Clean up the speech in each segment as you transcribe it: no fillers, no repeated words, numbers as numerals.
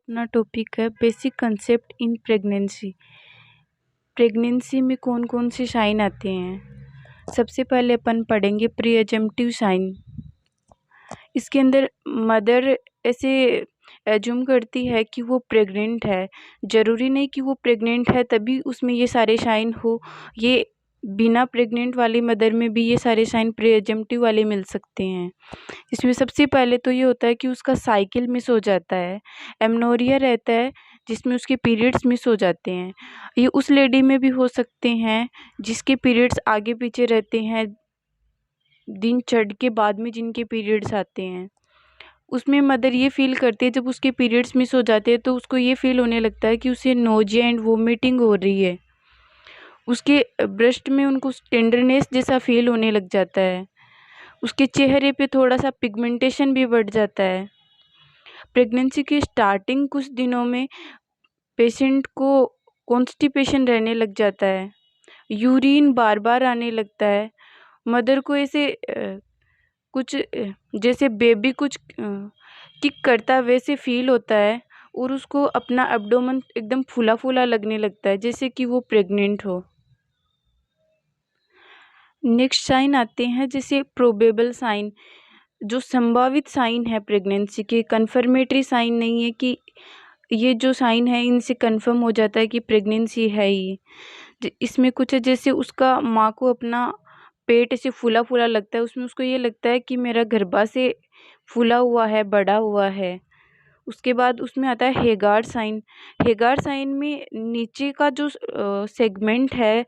अपना टॉपिक है basic concept in pregnancy. Pregnancy में कौन कौन से साइन आते हैं। सबसे पहले अपन पढ़ेंगे प्री एजम्पटिव साइन। इसके अंदर मदर ऐसे एज्यूम करती है कि वो प्रेग्नेंट है। ज़रूरी नहीं कि वो प्रेग्नेंट है तभी उसमें ये सारे साइन हो। ये बिना प्रेग्नेंट वाली मदर में भी ये सारे साइन प्री एजम्पटिव वाले मिल सकते हैं। इसमें सबसे पहले तो ये होता है कि उसका साइकिल मिस हो जाता है, एमनोरिया रहता है जिसमें उसके पीरियड्स मिस हो जाते हैं। ये उस लेडी में भी हो सकते हैं जिसके पीरियड्स आगे पीछे रहते हैं, दिन चढ़ के बाद में जिनके पीरियड्स आते हैं। उसमें मदर ये फील करती है जब उसके पीरियड्स मिस हो जाते हैं तो उसको ये फील होने लगता है कि उसे नोजिया एंड वोमिटिंग हो रही है। उसके ब्रेस्ट में उनको टेंडरनेस जैसा फील होने लग जाता है। उसके चेहरे पे थोड़ा सा पिगमेंटेशन भी बढ़ जाता है। प्रेगनेंसी के स्टार्टिंग कुछ दिनों में पेशेंट को कॉन्स्टिपेशन रहने लग जाता है, यूरिन बार बार आने लगता है। मदर को ऐसे कुछ जैसे बेबी कुछ किक करता है वैसे फील होता है और उसको अपना एब्डोमेन एकदम फूला फूला लगने लगता है जैसे कि वो प्रेग्नेंट हो। नेक्स्ट साइन आते हैं जैसे प्रोबेबल साइन, जो संभावित साइन है प्रेगनेंसी के, कन्फर्मेटरी साइन नहीं है कि ये जो साइन है इनसे कंफर्म हो जाता है कि प्रेगनेंसी है ही। इसमें कुछ है जैसे उसका माँ को अपना पेट ऐसे फूला फूला लगता है, उसमें उसको ये लगता है कि मेरा गर्भाशय फूला हुआ है, बड़ा हुआ है। उसके बाद उसमें आता है हेगार्ड साइन। हेगार्ड साइन में नीचे का जो सेगमेंट है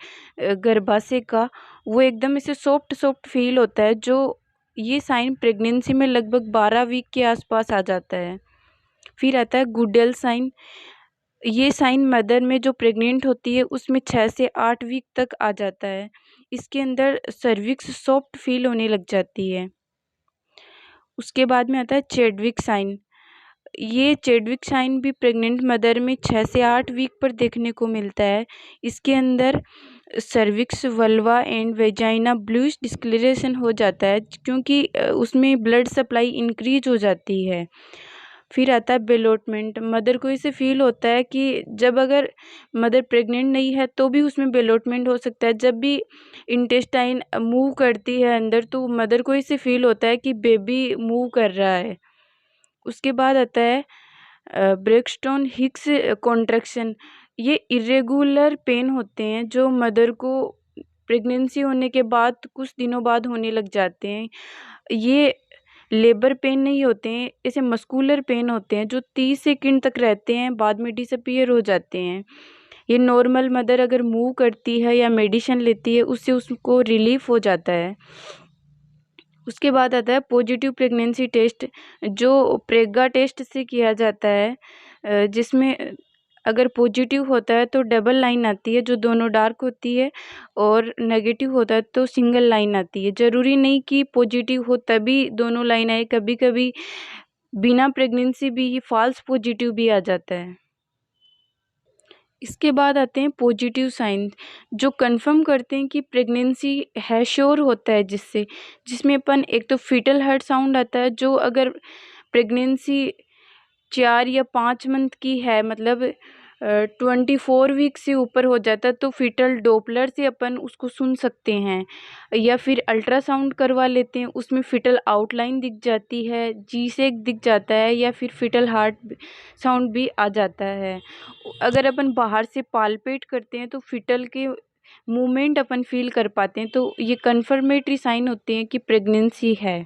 गर्भाशय का वो एकदम ऐसे सॉफ्ट सॉफ्ट फील होता है, जो ये साइन प्रेगनेंसी में लगभग 12 वीक के आसपास आ जाता है। फिर आता है गुडेल साइन। ये साइन मदर में जो प्रेग्नेंट होती है उसमें 6 से 8 वीक तक आ जाता है। इसके अंदर सर्विक्स सॉफ्ट फील होने लग जाती है। उसके बाद में आता है चेडविक साइन। ये चेडविक साइन भी प्रेग्नेंट मदर में 6 से 8 वीक पर देखने को मिलता है। इसके अंदर cervix, vulva and vagina bluish discolouration हो जाता है क्योंकि उसमें ब्लड सप्लाई इंक्रीज हो जाती है। फिर आता है बेलोटमेंट। मदर को इसे फील होता है कि जब अगर मदर प्रेग्नेंट नहीं है तो भी उसमें बेलोटमेंट हो सकता है। जब भी इंटेस्टाइन मूव करती है अंदर तो मदर को इसे फील होता है कि बेबी मूव कर रहा है। उसके बाद आता है ब्रेक्सटोन हिक्स कॉन्ट्रैक्शन। ये इरेगुलर पेन होते हैं जो मदर को प्रेगनेंसी होने के बाद कुछ दिनों बाद होने लग जाते हैं। ये लेबर पेन नहीं होते हैं, ऐसे मस्कुलर पेन होते हैं जो 30 सेकंड तक रहते हैं, बाद में डिसअपीयर हो जाते हैं। ये नॉर्मल मदर अगर मूव करती है या मेडिसिन लेती है उससे उसको रिलीफ हो जाता है। उसके बाद आता है पॉजिटिव प्रेगनेंसी टेस्ट, जो प्रेगा टेस्ट से किया जाता है, जिसमें अगर पॉजिटिव होता है तो डबल लाइन आती है जो दोनों डार्क होती है, और नेगेटिव होता है तो सिंगल लाइन आती है। ज़रूरी नहीं कि पॉजिटिव हो तभी दोनों लाइन आए, कभी कभी बिना प्रेगनेंसी भी ये फॉल्स पॉजिटिव भी आ जाता है। इसके बाद आते हैं पॉजिटिव साइन जो कंफर्म करते हैं कि प्रेगनेंसी है, श्योर होता है जिसमें अपन एक तो फीटल हार्ट साउंड आता है, जो अगर प्रेगनेंसी 4 या 5 मंथ की है, मतलब 24 वीक से ऊपर हो जाता है तो फीटल डोपलर से अपन उसको सुन सकते हैं, या फिर अल्ट्रासाउंड करवा लेते हैं, उसमें फीटल आउटलाइन दिख जाती है, जी सेक दिख जाता है, या फिर फीटल हार्ट साउंड भी आ जाता है। अगर अपन बाहर से पालपेट करते हैं तो फीटल के मूवमेंट अपन फील कर पाते हैं, तो ये कन्फर्मेटरी साइन होते हैं कि प्रेगनेंसी है।